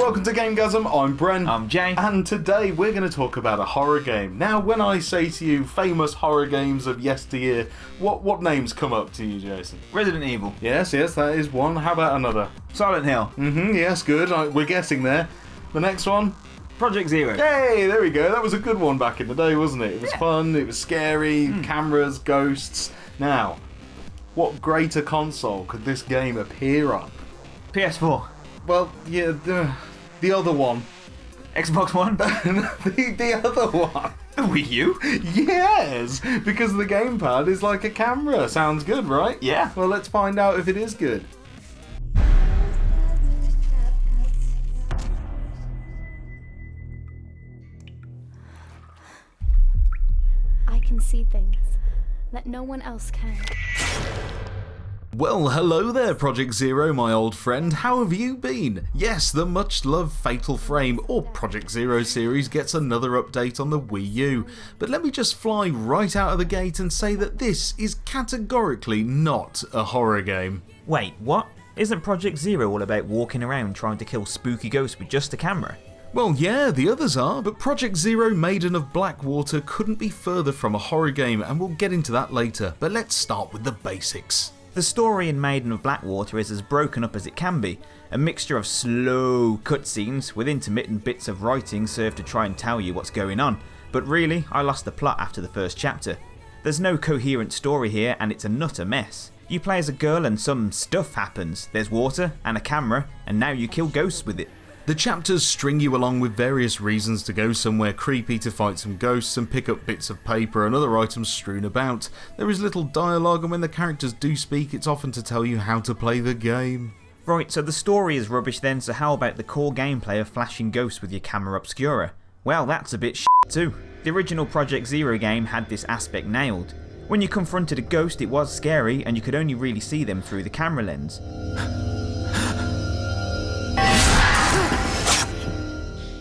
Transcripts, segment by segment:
welcome to GameGazm. I'm Brent. I'm Jay. And today we're going to talk about a horror game. Now, when I say to you famous horror games of yesteryear, what names come up to you, Jason? Resident Evil. Yes, that is one. How about another? Silent Hill. Yes, good. We're getting there. The next one? Project Zero. Hey, there we go. That was a good one back in the day, wasn't it? It was fun, it was scary, cameras, ghosts. Now, what greater console could this game appear on? PS4. Well, yeah, the other one. Xbox One. the other one. The Wii U? Yes, because the gamepad is like a camera. Sounds good, right? Yeah. Well, let's find out if it is good. I can see things that no one else can. Well, hello there, Project Zero, my old friend. How have you been? Yes, the much-loved Fatal Frame, or Project Zero series, gets another update on the Wii U. But let me just fly right out of the gate and say that this is categorically not a horror game. Wait, what? Isn't Project Zero all about walking around trying to kill spooky ghosts with just a camera? Well, yeah, the others are, but Project Zero Maiden of Blackwater couldn't be further from a horror game, and we'll get into that later. But let's start with the basics. The story in Maiden of Blackwater is as broken up as it can be. A mixture of slow cutscenes with intermittent bits of writing serve to try and tell you what's going on, but really, I lost the plot after the first chapter. There's no coherent story here and it's a nutter mess. You play as a girl and some stuff happens. There's water and a camera and now you kill ghosts with it. The chapters string you along with various reasons to go somewhere creepy to fight some ghosts and pick up bits of paper and other items strewn about. There is little dialogue, and when the characters do speak, it's often to tell you how to play the game. Right, so the story is rubbish then, so how about the core gameplay of flashing ghosts with your camera obscura? Well, that's a bit shit too. The original Project Zero game had this aspect nailed. When you confronted a ghost, it was scary and you could only really see them through the camera lens.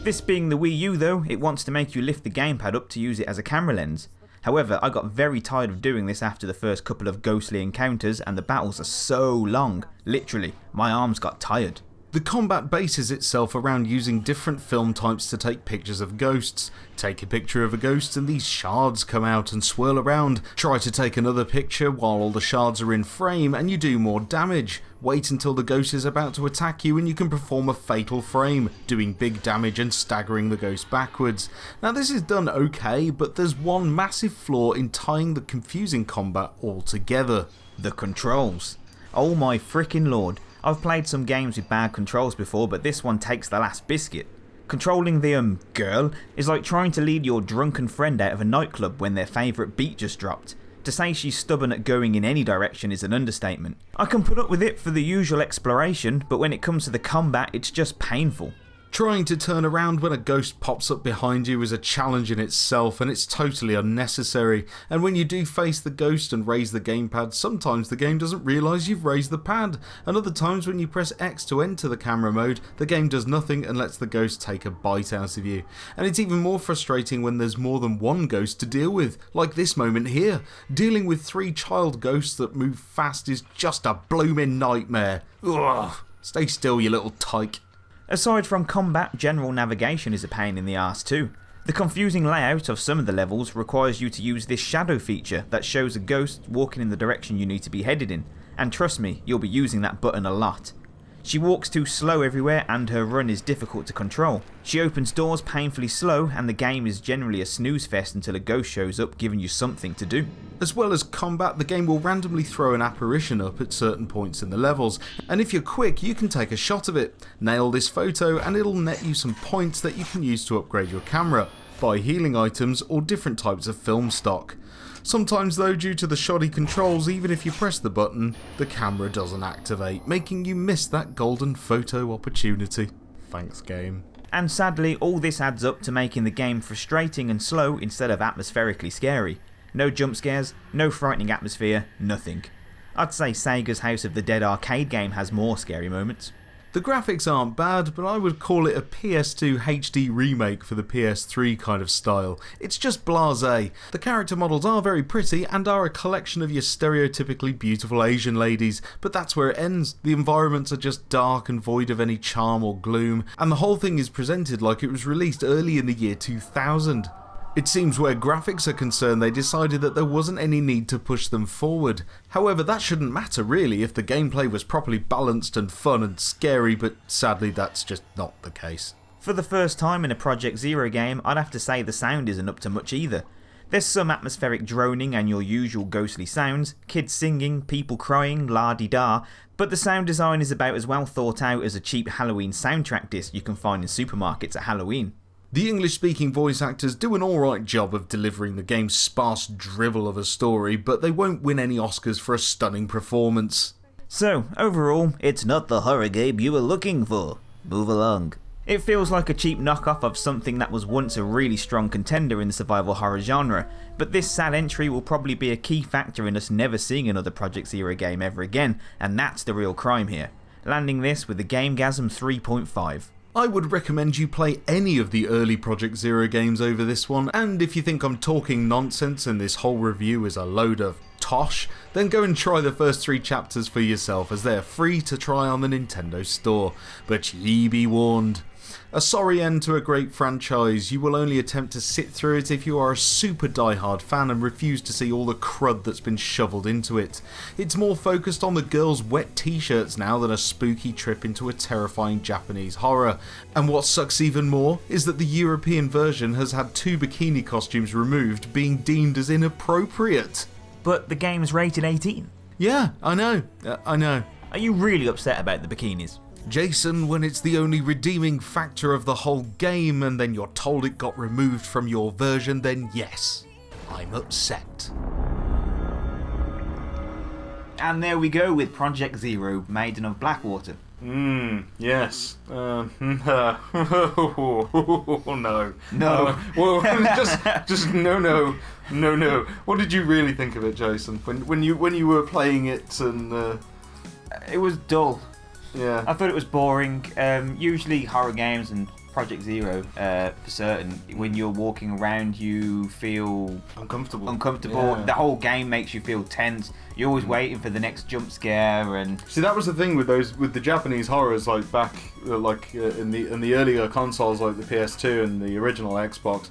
This being the Wii U though, it wants to make you lift the gamepad up to use it as a camera lens. However, I got very tired of doing this after the first couple of ghostly encounters and the battles are so long. Literally, my arms got tired. The combat bases itself around using different film types to take pictures of ghosts. Take a picture of a ghost and these shards come out and swirl around. Try to take another picture while all the shards are in frame and you do more damage. Wait until the ghost is about to attack you and you can perform a fatal frame, doing big damage and staggering the ghost backwards. Now this is done okay, but there's one massive flaw in tying the confusing combat all together. The controls. Oh my frickin' lord. I've played some games with bad controls before, but this one takes the last biscuit. Controlling the girl is like trying to lead your drunken friend out of a nightclub when their favourite beat just dropped. To say she's stubborn at going in any direction is an understatement. I can put up with it for the usual exploration, but when it comes to the combat it's just painful. Trying to turn around when a ghost pops up behind you is a challenge in itself and it's totally unnecessary, and when you do face the ghost and raise the gamepad, sometimes the game doesn't realise you've raised the pad, and other times when you press X to enter the camera mode, the game does nothing and lets the ghost take a bite out of you. And it's even more frustrating when there's more than one ghost to deal with, like this moment here. Dealing with 3 child ghosts that move fast is just a blooming nightmare. Ugh. Stay still, you little tyke. Aside from combat, general navigation is a pain in the arse too. The confusing layout of some of the levels requires you to use this shadow feature that shows a ghost walking in the direction you need to be headed in, and trust me, you'll be using that button a lot. She walks too slow everywhere and her run is difficult to control. She opens doors painfully slow and the game is generally a snooze fest until a ghost shows up giving you something to do. As well as combat, the game will randomly throw an apparition up at certain points in the levels, and if you're quick you can take a shot of it. Nail this photo and it'll net you some points that you can use to upgrade your camera, buy healing items or different types of film stock. Sometimes though, due to the shoddy controls, even if you press the button, the camera doesn't activate, making you miss that golden photo opportunity. Thanks game. And sadly, all this adds up to making the game frustrating and slow instead of atmospherically scary. No jump scares, no frightening atmosphere, nothing. I'd say Sega's House of the Dead arcade game has more scary moments. The graphics aren't bad, but I would call it a PS2 HD remake for the PS3 kind of style. It's just blasé. The character models are very pretty and are a collection of your stereotypically beautiful Asian ladies, but that's where it ends. The environments are just dark and void of any charm or gloom, and the whole thing is presented like it was released early in the year 2000. It seems where graphics are concerned they decided that there wasn't any need to push them forward. However, that shouldn't matter really if the gameplay was properly balanced and fun and scary, but sadly that's just not the case. For the first time in a Project Zero game, I'd have to say the sound isn't up to much either. There's some atmospheric droning and your usual ghostly sounds, kids singing, people crying, la-di-da, but the sound design is about as well thought out as a cheap Halloween soundtrack disc you can find in supermarkets at Halloween. The English-speaking voice actors do an alright job of delivering the game's sparse drivel of a story, but they won't win any Oscars for a stunning performance. So, overall, it's not the horror game you were looking for. Move along. It feels like a cheap knockoff of something that was once a really strong contender in the survival horror genre, but this sad entry will probably be a key factor in us never seeing another Project Zero game ever again, and that's the real crime here. Landing this with a GameGazm 3.5. I would recommend you play any of the early Project Zero games over this one, and if you think I'm talking nonsense and this whole review is a load of tosh, then go and try the first 3 chapters for yourself as they are free to try on the Nintendo Store. But ye be warned. A sorry end to a great franchise. You will only attempt to sit through it if you are a super diehard fan and refuse to see all the crud that's been shoveled into it. It's more focused on the girls' wet t-shirts now than a spooky trip into a terrifying Japanese horror. And what sucks even more is that the European version has had 2 bikini costumes removed, being deemed as inappropriate. But the game's rated 18. Yeah, I know. Are you really upset about the bikinis? Jason, when it's the only redeeming factor of the whole game and then you're told it got removed from your version, then yes, I'm upset. And there we go with Project Zero, Maiden of Blackwater. Yes. No. No. Well, just no. What did you really think of it, Jason? When you were playing it and It was dull. yeah. I thought it was boring. Usually horror games and Project Zero, for certain, when you're walking around you feel Uncomfortable. Yeah. The whole game makes you feel tense. You're always waiting for the next jump scare. And See, that was the thing with the Japanese horrors, like back in the earlier consoles like the PS2 and the original Xbox.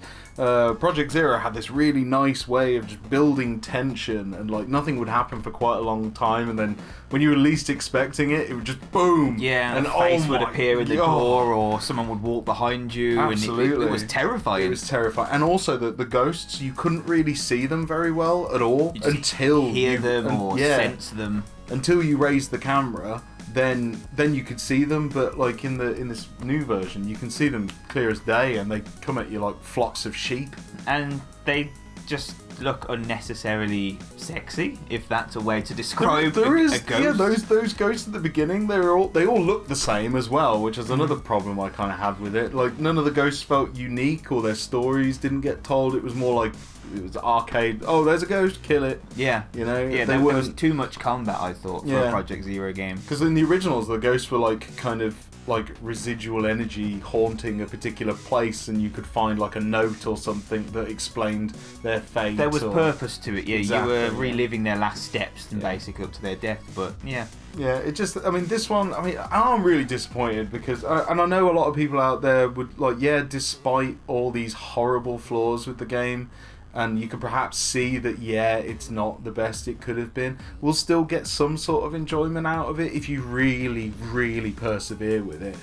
Project Zero had this really nice way of just building tension, and like nothing would happen for quite a long time, and then when you were least expecting it, it would just boom. yeah, and a face oh would my appear in the God. door, or someone would walk behind you. Absolutely. And it was terrifying. It was terrifying, and also the ghosts, you couldn't really see them very well at all You just until hear you them or sense them. Until you raised the camera, then you could see them. But like in this new version, you can see them clear as day, and they come at you like flocks of sheep. And they just look unnecessarily sexy, if that's a way to describe There a is, ghost. yeah, those ghosts at the beginning, they all look the same as well, which is another problem I kind of had with it. Like none of the ghosts felt unique, or their stories didn't get told. It was more like it was arcade. Oh, there's a ghost, kill it. Yeah, You know, yeah. they There was weren't, too much combat, I thought, for a Yeah. Project Zero game. because in the originals the ghosts were like kind of like residual energy haunting a particular place, and you could find like a note or something that explained their fate. There was or, purpose to it. Yeah, Exactly, you were yeah. reliving their last steps and Yeah. basically up to their death. But yeah, Yeah, it just, I mean, this one, I mean, I'm really disappointed because, and I know a lot of people out there would, like, yeah, despite all these horrible flaws with the game, and you can perhaps see that, yeah, it's not the best it could have been, we'll still get some sort of enjoyment out of it if you really, really persevere with it.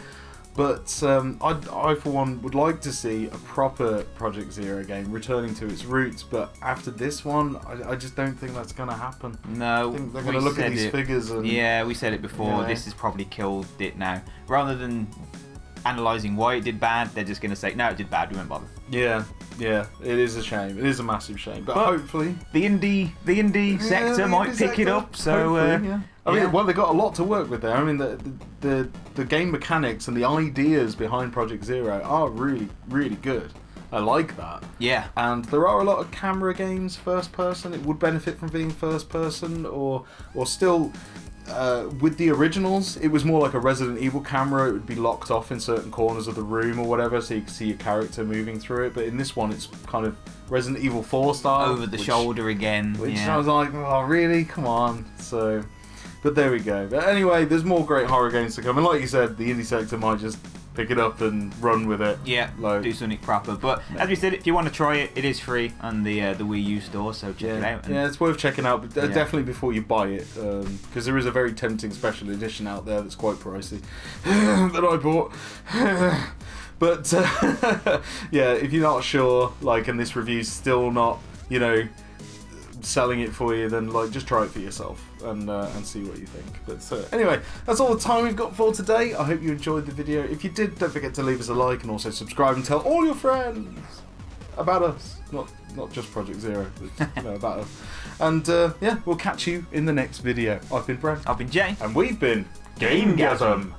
But I, for one, would like to see a proper Project Zero game returning to its roots, but after this one, I just don't think that's going to happen. no, I think they're we going to look at said these it. figures and... Yeah, we said it before. Yeah. This has probably killed it now. Rather than analysing why it did bad, they're just going to say, no, it did bad, we won't bother. Yeah, it is a shame. It is a massive shame. But hopefully... The indie sector the might indie pick it sector, up, so... hopefully, yeah. I yeah. mean, well, they got a lot to work with there. I mean, the game mechanics and the ideas behind Project Zero are really, really good. I like that. Yeah. And there are a lot of camera games, first person. It would benefit from being first person, or still... with the originals, it was more like a Resident Evil camera. It would be locked off in certain corners of the room or whatever, so you could see your character moving through it. But in this one, it's kind of Resident Evil 4 style. Over the shoulder again. Which yeah. I was like, oh, really? Come on. So, but there we go. But anyway, there's more great horror games to come. And like you said, the indie sector might just pick it up and run with it. Yeah, like, do something proper. But as we said, if you want to try it, it is free on the Wii U store, so check it out. Yeah, it's worth checking out, but definitely before you buy it, because there is a very tempting special edition out there that's quite pricey that I bought. But yeah, if you're not sure, like, and this review's still not, you know, selling it for you, then like just try it for yourself and see what you think. But anyway, that's all the time we've got for today. I hope you enjoyed the video. If you did, don't forget to leave us a like and also subscribe and tell all your friends about us. Not just Project Zero, but you know, about us. And yeah, we'll catch you in the next video. I've been Brad. I've been Jay. And we've been GameGazm.